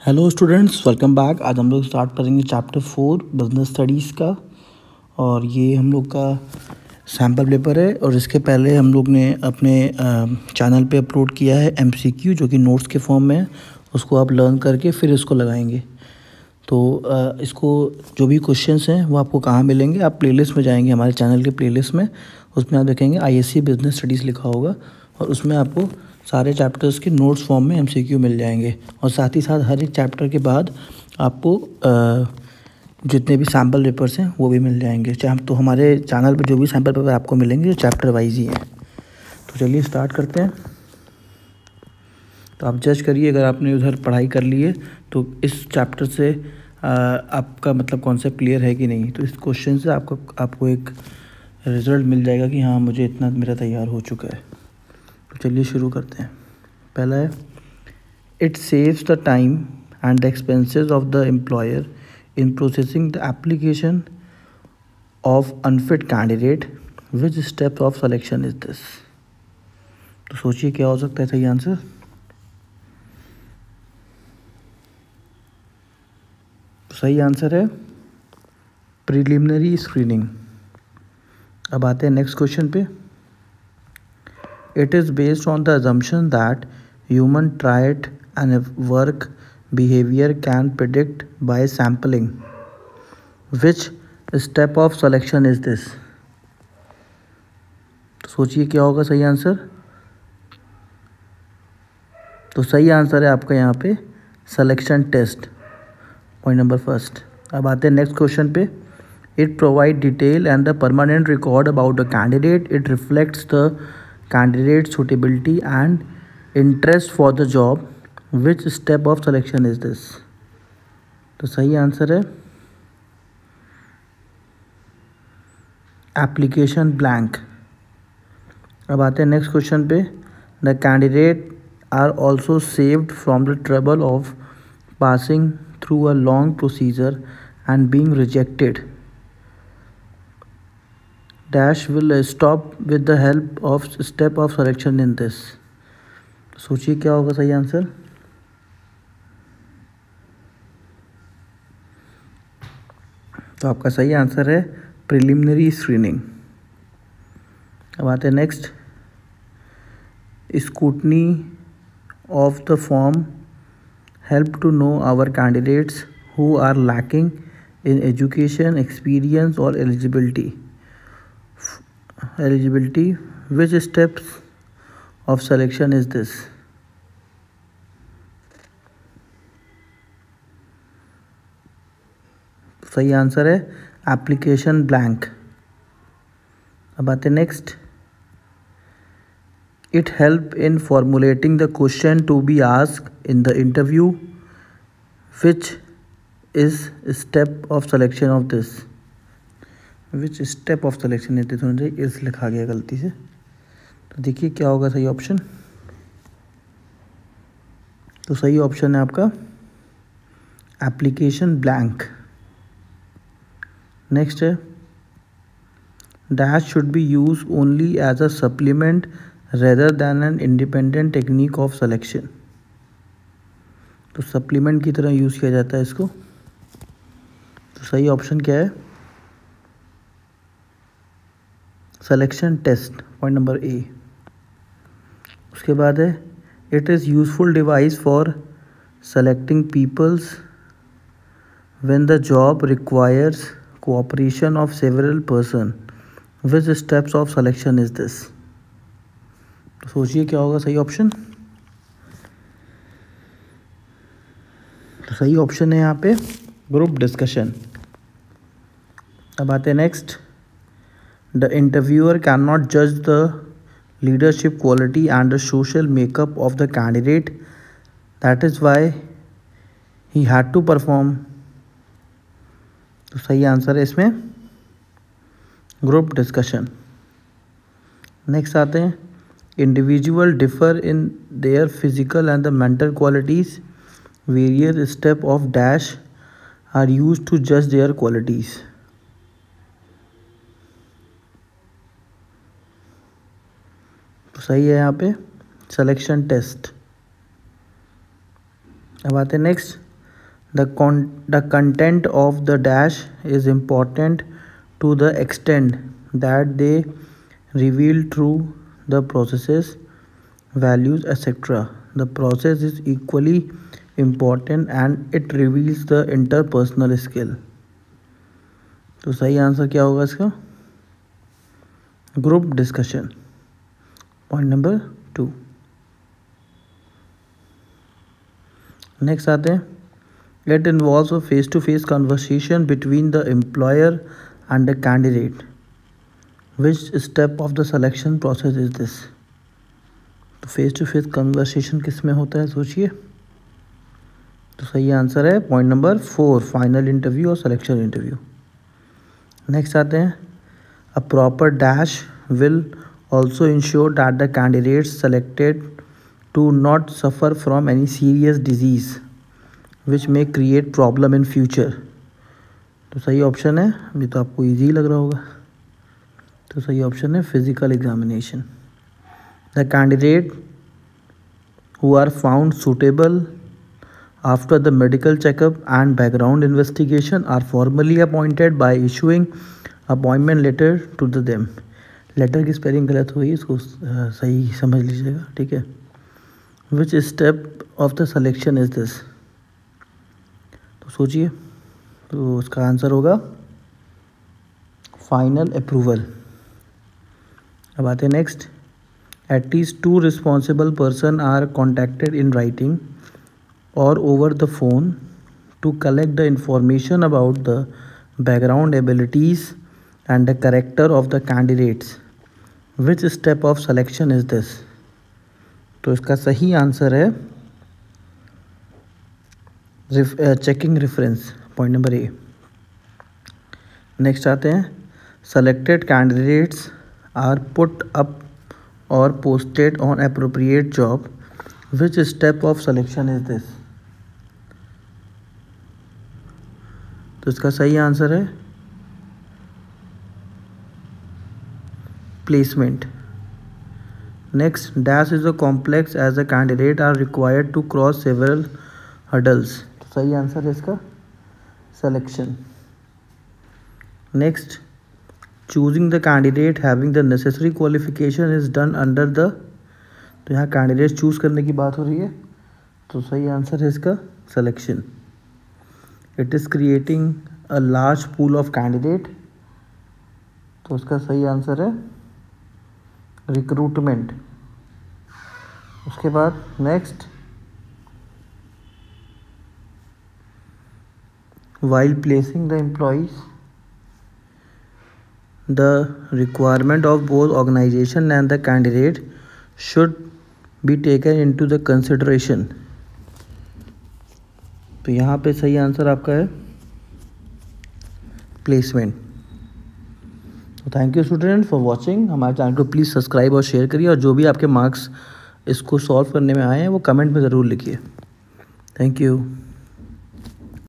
Hello students, welcome back. आज हम लोग स्टार्ट करेंगे चैप्टर 4 बिजनेस स्टडीज़ का। और ये हम लोग का सैम्पल पेपर है। और इसके पहले हम लोग ने अपने चैनल पे अपलोड किया है एमसीक्यू, जो कि नोट्स के फॉर्म में है। उसको आप लर्न करके फिर इसको लगाएंगे। तो इसको जो भी क्वेश्चंस हैं वो आपको कहाँ मिलेंगे, आप प्लेलिस्ट में जाएंगे, हमारे चैनल के प्लेलिस्ट में। उसमें आप देखेंगे आईएससी बिजनेस स्टडीज़ लिखा होगा और उसमें आपको सारे चैप्टर्स के नोट्स फॉर्म में एमसीक्यू मिल जाएंगे। और साथ ही साथ हर एक चैप्टर के बाद आपको जितने भी सैम्पल पेपर्स हैं वो भी मिल जाएंगे। तो हमारे चैनल पर जो भी सैम्पल पेपर आपको मिलेंगे वो चैप्टर वाइज ही हैं। तो चलिए स्टार्ट करते हैं। तो आप जज करिए, अगर आपने उधर पढ़ाई कर ली है तो इस चैप्टर से आपका मतलब कॉन्सेप्ट क्लियर है कि नहीं। तो इस क्वेश्चन से आपको एक रिज़ल्ट मिल जाएगा कि हाँ, मुझे इतना मेरा तैयार हो चुका है। तो चलिए शुरू करते हैं। पहला है, it saves the time and the expenses of the employer in processing the application of unfit candidate, which step of selection is this. तो सोचिए क्या हो सकता है सही आंसर। सही आंसर है प्रिलिमिनरी स्क्रीनिंग। अब आते हैं नेक्स्ट क्वेश्चन पे। It is based on the assumption that human trait and work behaviour can predict by sampling, which step of selection is this. तो सोचिए क्या होगा सही आंसर। तो सही आंसर है आपका यहाँ पे selection test, point number first. अब आते हैं नेक्स्ट क्वेश्चन पे। It provide detail and the permanent record about the candidate. It reflects the candidate suitability and interest for the job, which step of selection is this. तो सही answer है application blank. अब आते हैं next question पे। The candidate are also saved from the trouble of passing through a long procedure and being rejected, dash will stop with the help of step of selection in this. सोचिए क्या होगा सही answer. तो आपका सही answer है preliminary screening. अब आते हैं next. Scrutiny of the form help to know our candidates who are lacking in education, experience और eligibility, which steps of selection is this। सही आंसर है एप्लीकेशन ब्लैंक। अब आते next. It help in formulating the question to be asked in the interview, which is step of selection of this. Which step of selection is this, होना चाहिए इस लिखा गया गलती से। तो देखिए क्या होगा सही ऑप्शन। तो सही ऑप्शन है आपका एप्लीकेशन ब्लैंक। नेक्स्ट है, dash should be use only as a supplement rather than an independent technique of selection. तो सप्लीमेंट की तरह यूज़ किया जाता है इसको। तो सही ऑप्शन क्या है, selection test, point number A. उसके बाद है, it is useful device for selecting peoples when the job requires cooperation of several person, which steps of selection is this. तो सोचिए क्या होगा सही ऑप्शन। तो सही ऑप्शन है यहाँ पे ग्रुप डिस्कशन। अब आते हैं next. The interviewer can not जज the leadership quality and the social makeup of the candidate, that is why he had to perform. तो सही आंसर है इसमें ग्रुप डिस्कशन। नेक्स्ट आते हैं। Individual differ in their physical and the mental qualities, various step of dash are use to जज their qualities. तो सही है यहाँ पे सिलेक्शन टेस्ट। अब आते हैं next. The content of the dash is important to the extent that they reveal through the processes, values, etc. The process is equally important and it reveals the interpersonal skill. तो सही answer क्या होगा इसका? Group discussion, point number 2। Next आते हैं, it involves a face to face conversation between the employer and the candidate. Which step of the selection process is this? तो face to face conversation किस में होता है, सोचिए। तो सही आंसर है पॉइंट नंबर 4, फाइनल इंटरव्यू और सिलेक्शन इंटरव्यू। नेक्स्ट आते हैं, a proper dash will also ensure that the candidates selected to not suffer from any serious disease which may create problem in future। तो सही option है, अभी तो आपको easy लग रहा होगा, तो सही ऑप्शन है physical examination. The candidate who are found suitable after the medical checkup and background investigation are formally appointed by issuing appointment letter to them। Letter की स्पेलिंग गलत हुई, इसको सही समझ लीजिएगा, ठीक है। Which step of the selection is this? तो सोचिए, तो उसका आंसर होगा फाइनल अप्रूवल। अब आते हैं next, at least 2 responsible person are contacted in writing और over the phone to collect the information about the background abilities and the character of the candidates. Which step of selection is this? तो इसका सही answer है checking reference, point number A. Next आते हैं, selected candidates are put up और posted on appropriate job. Which step of selection is this? तो इसका सही आंसर है placement. Next, dash is a complex as a candidate are required to cross several hurdles। तो सही answer है इसका selection। Next, choosing the candidate having the necessary qualification is done under the। तो यहाँ कैंडिडेट चूज करने की बात हो रही है, तो सही आंसर है इसका selection। It is creating a large pool of candidate। तो उसका सही आंसर है रिक्रूटमेंट। उसके बाद next, while placing the employees the requirement of both organisation and the candidate should be taken into the consideration. तो यहाँ पे सही आंसर आपका है प्लेसमेंट। तो thank you student for watching. हमारे चैनल को प्लीज़ सब्सक्राइब और शेयर करिए, और जो भी आपके मार्क्स इसको सॉल्व करने में आए हैं वो कमेंट में ज़रूर लिखिए। Thank you.